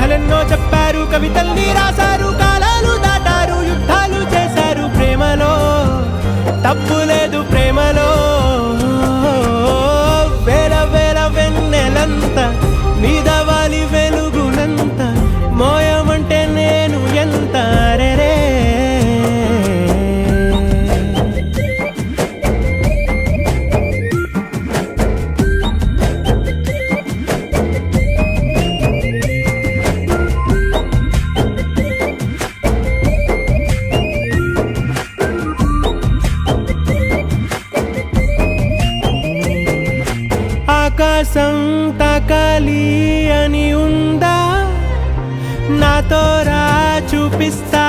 కథలెన్నో చెప్పారు, కవితల్ని రాశారు, కాలాలు దాటారు, యుద్ధాలు చేశారు. ప్రేమలో తప్పు లేదు, ప్రేమలో వేల వేల వెన్నెలంత మీద వాలి వెలుగునంత మోయమంటే నేను ఎంత రే. ఆకాశం తాకాలి అని ఉందా, నాతో రా చూపిస్తా